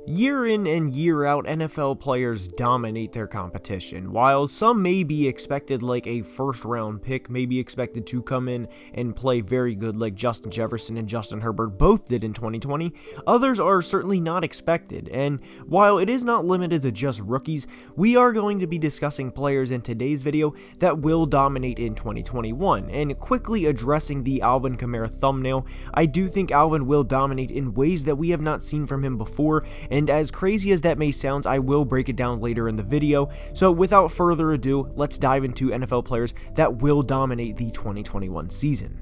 Year in and year out, NFL players dominate their competition. While some may be expected, like a first-round pick may be expected to come in and play very good like Justin Jefferson and Justin Herbert both did in 2020, others are certainly not expected. And while it is not limited to just rookies, we are going to be discussing players in today's video that will dominate in 2021. And quickly addressing the Alvin Kamara thumbnail, I do think Alvin will dominate in ways that we have not seen from him before, and as crazy as that may sound, I will break it down later in the video. So without further ado, let's dive into NFL players that will dominate the 2021 season.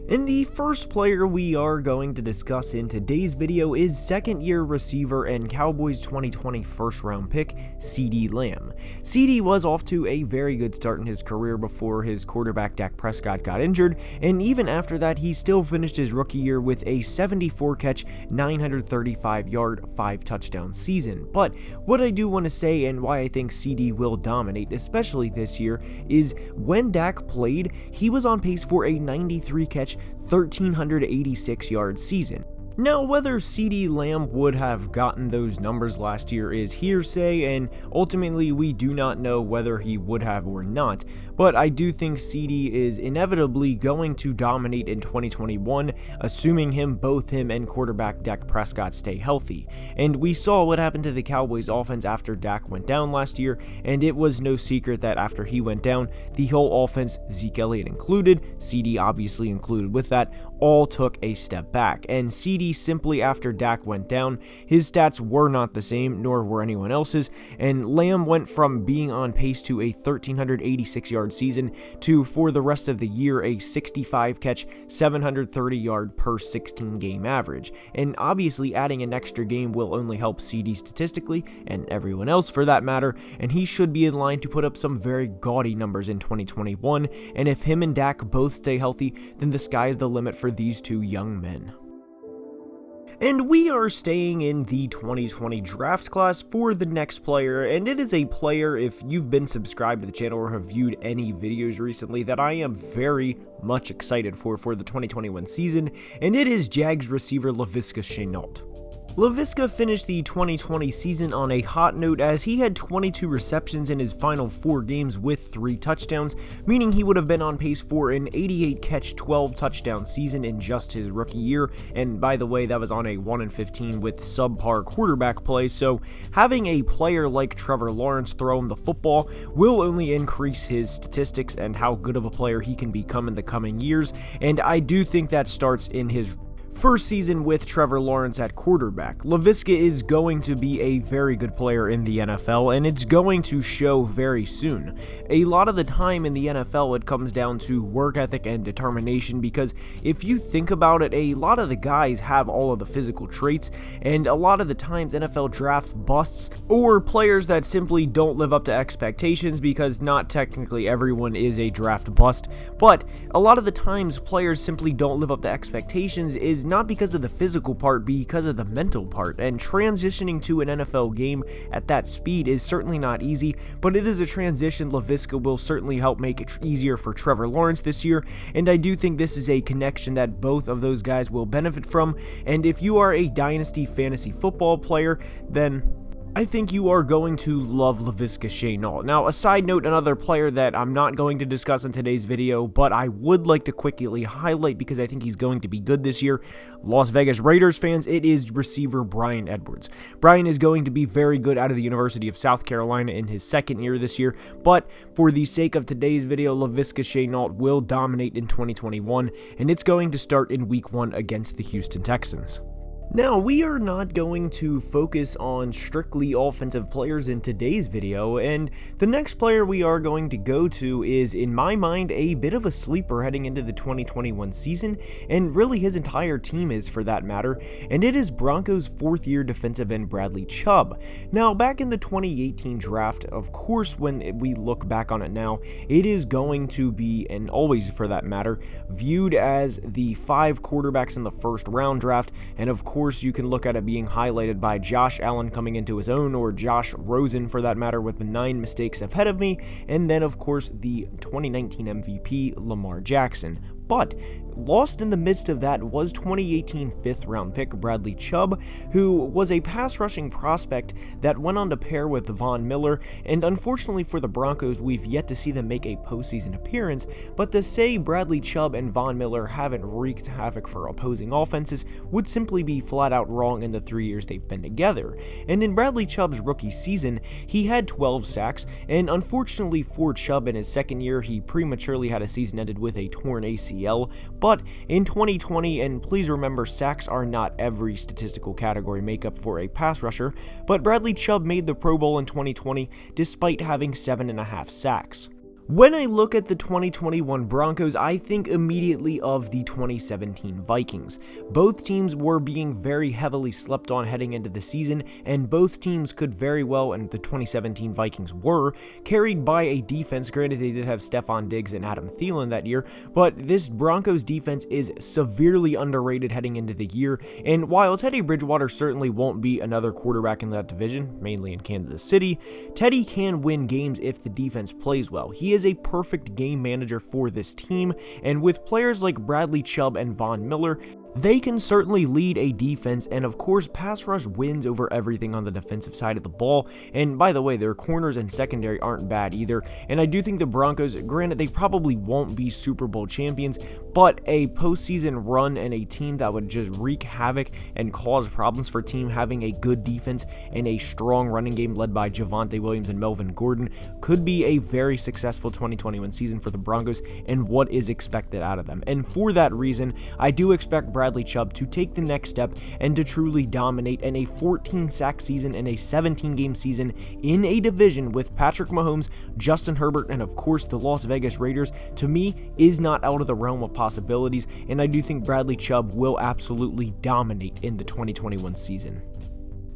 And the first player we are going to discuss in today's video is second-year receiver and Cowboys 2020 first-round pick, CeeDee Lamb. CeeDee was off to a very good start in his career before his quarterback Dak Prescott got injured, and even after that, he still finished his rookie year with a 74-catch, 935-yard, 5-touchdown season. But what I do want to say and why I think CeeDee will dominate, especially this year, is when Dak played, he was on pace for a 93-catch, 1,386-yard season. Now, whether CeeDee Lamb would have gotten those numbers last year is hearsay, and ultimately we do not know whether he would have or not, but I do think CeeDee is inevitably going to dominate in 2021, assuming both him and quarterback Dak Prescott stay healthy. And we saw what happened to the Cowboys offense after Dak went down last year, and it was no secret that after he went down, the whole offense, Zeke Elliott included, CeeDee obviously included with that, all took a step back. And CeeDee, simply after Dak went down, his stats were not the same, nor were anyone else's, and Lamb went from being on pace to a 1,386-yard season to, for the rest of the year, a 65-catch, 730-yard per 16-game average. And obviously adding an extra game will only help CeeDee statistically, and everyone else for that matter, and he should be in line to put up some very gaudy numbers in 2021, and if him and Dak both stay healthy, then the sky is the limit for these two young men. And we are staying in the 2020 draft class for the next player, and it is a player, if you've been subscribed to the channel or have viewed any videos recently, that I am very much excited for the 2021 season, and it is Jags receiver Laviska Shenault. Laviska finished the 2020 season on a hot note as he had 22 receptions in his final 4 games with 3 touchdowns, meaning he would have been on pace for an 88-catch, 12-touchdown season in just his rookie year, and by the way, that was on a 1-15 with subpar quarterback play, so having a player like Trevor Lawrence throw him the football will only increase his statistics and how good of a player he can become in the coming years, and I do think that starts in his first season with Trevor Lawrence at quarterback. Laviska is going to be a very good player in the NFL, and it's going to show very soon. A lot of the time in the NFL, it comes down to work ethic and determination, because if you think about it, a lot of the guys have all of the physical traits, and a lot of the times NFL draft busts or players that simply don't live up to expectations, because not technically everyone is a draft bust, but a lot of the times players simply don't live up to expectations is not because of the physical part, because of the mental part, and transitioning to an NFL game at that speed is certainly not easy, but it is a transition Laviska will certainly help make it easier for Trevor Lawrence this year, and I do think this is a connection that both of those guys will benefit from, and if you are a dynasty fantasy football player, then I think you are going to love Laviska Shenault. Now, a side note, another player that I'm not going to discuss in today's video, but I would like to quickly highlight because I think he's going to be good this year. Las Vegas Raiders fans, it is receiver Bryan Edwards. Bryan is going to be very good out of the University of South Carolina in his second year this year, but for the sake of today's video, Laviska Shenault will dominate in 2021, and it's going to start in Week 1 against the Houston Texans. Now, we are not going to focus on strictly offensive players in today's video, and the next player we are going to go to is, in my mind, a bit of a sleeper heading into the 2021 season, and really his entire team is for that matter, and it is Broncos' 4th-year defensive end Bradley Chubb. Now, back in the 2018 draft, of course, when we look back on it now, it is going to be, and always for that matter, viewed as the 5 quarterbacks in the first round draft, and of course, you can look at it being highlighted by Josh Allen coming into his own, or Josh Rosen for that matter, with the 9 mistakes ahead of me, and then of course the 2019 MVP Lamar Jackson. But lost in the midst of that was 2018 5th-round pick Bradley Chubb, who was a pass-rushing prospect that went on to pair with Von Miller, and unfortunately for the Broncos, we've yet to see them make a postseason appearance, but to say Bradley Chubb and Von Miller haven't wreaked havoc for opposing offenses would simply be flat out wrong in the 3 years they've been together. And in Bradley Chubb's rookie season, he had 12 sacks, and unfortunately for Chubb in his second year, he prematurely had a season ended with a torn ACL, but in 2020, and please remember, sacks are not every statistical category makeup for a pass rusher, but Bradley Chubb made the Pro Bowl in 2020 despite having 7.5 sacks. When I look at the 2021 Broncos, I think immediately of the 2017 Vikings. Both teams were being very heavily slept on heading into the season, and both teams could very well, and the 2017 Vikings were, carried by a defense. Granted, they did have Stephon Diggs and Adam Thielen that year, but this Broncos defense is severely underrated heading into the year, and while Teddy Bridgewater certainly won't be another quarterback in that division, mainly in Kansas City, Teddy can win games if the defense plays well. He is a perfect game manager for this team, and with players like Bradley Chubb and Von Miller, they can certainly lead a defense, and of course, pass rush wins over everything on the defensive side of the ball, and by the way, their corners and secondary aren't bad either, and I do think the Broncos, granted, they probably won't be Super Bowl champions, but a postseason run and a team that would just wreak havoc and cause problems for a team having a good defense and a strong running game led by Javonte Williams and Melvin Gordon could be a very successful 2021 season for the Broncos and what is expected out of them. And for that reason, I do expect Bradley Chubb to take the next step and to truly dominate in a 14-sack season and a 17-game season in a division with Patrick Mahomes, Justin Herbert, and of course the Las Vegas Raiders, to me, is not out of the realm of possibilities, and I do think Bradley Chubb will absolutely dominate in the 2021 season.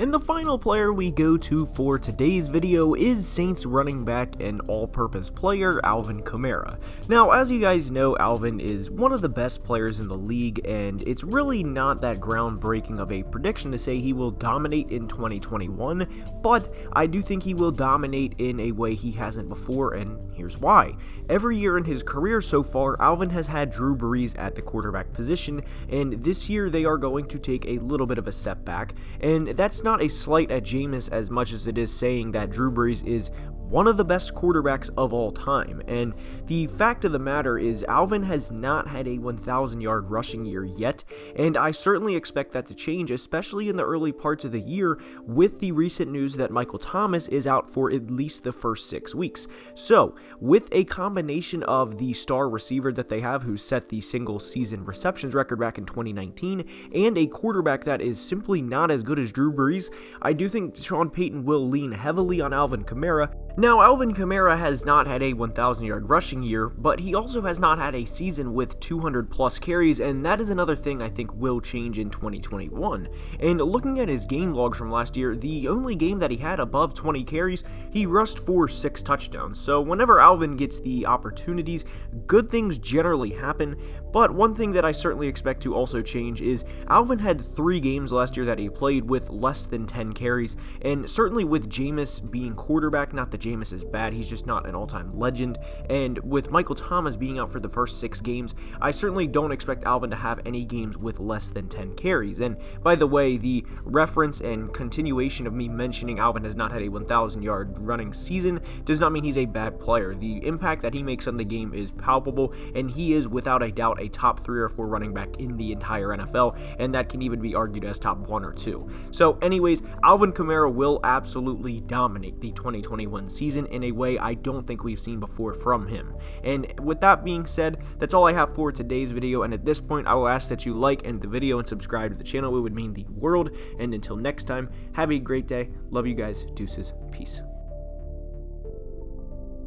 And the final player we go to for today's video is Saints running back and all-purpose player Alvin Kamara. Now, as you guys know, Alvin is one of the best players in the league, and it's really not that groundbreaking of a prediction to say he will dominate in 2021, but I do think he will dominate in a way he hasn't before, and here's why. Every year in his career so far, Alvin has had Drew Brees at the quarterback position, and this year they are going to take a little bit of a step back, and that's not a slight at Jameis as much as it is saying that Drew Brees is one of the best quarterbacks of all time, and the fact of the matter is Alvin has not had a 1,000-yard rushing year yet, and I certainly expect that to change, especially in the early parts of the year with the recent news that Michael Thomas is out for at least the first 6 weeks. So, with a combination of the star receiver that they have who set the single-season receptions record back in 2019, and a quarterback that is simply not as good as Drew Brees, I do think Sean Payton will lean heavily on Alvin Kamara. Now, Alvin Kamara has not had a 1,000-yard rushing year, but he also has not had a season with 200-plus carries, and that is another thing I think will change in 2021. And looking at his game logs from last year, the only game that he had above 20 carries, he rushed for 6 touchdowns. So whenever Alvin gets the opportunities, good things generally happen, but one thing that I certainly expect to also change is Alvin had 3 games last year that he played with less than 10 carries, and certainly with Jameis being quarterback, not that Jameis is bad, he's just not an all-time legend, and with Michael Thomas being out for the first 6 games, I certainly don't expect Alvin to have any games with less than 10 carries. And by the way, the reference and continuation of me mentioning Alvin has not had a 1,000-yard running season does not mean he's a bad player. The impact that he makes on the game is palpable, and he is without a doubt a top 3 or 4 running back in the entire NFL, and that can even be argued as top 1 or 2. So anyways, Alvin Kamara will absolutely dominate the 2021 season in a way I don't think we've seen before from him. And with that being said, that's all I have for today's video, and at this point I will ask that you like the video and subscribe to the channel. It would mean the world, and until next time, have a great day. Love you guys. Deuces. Peace.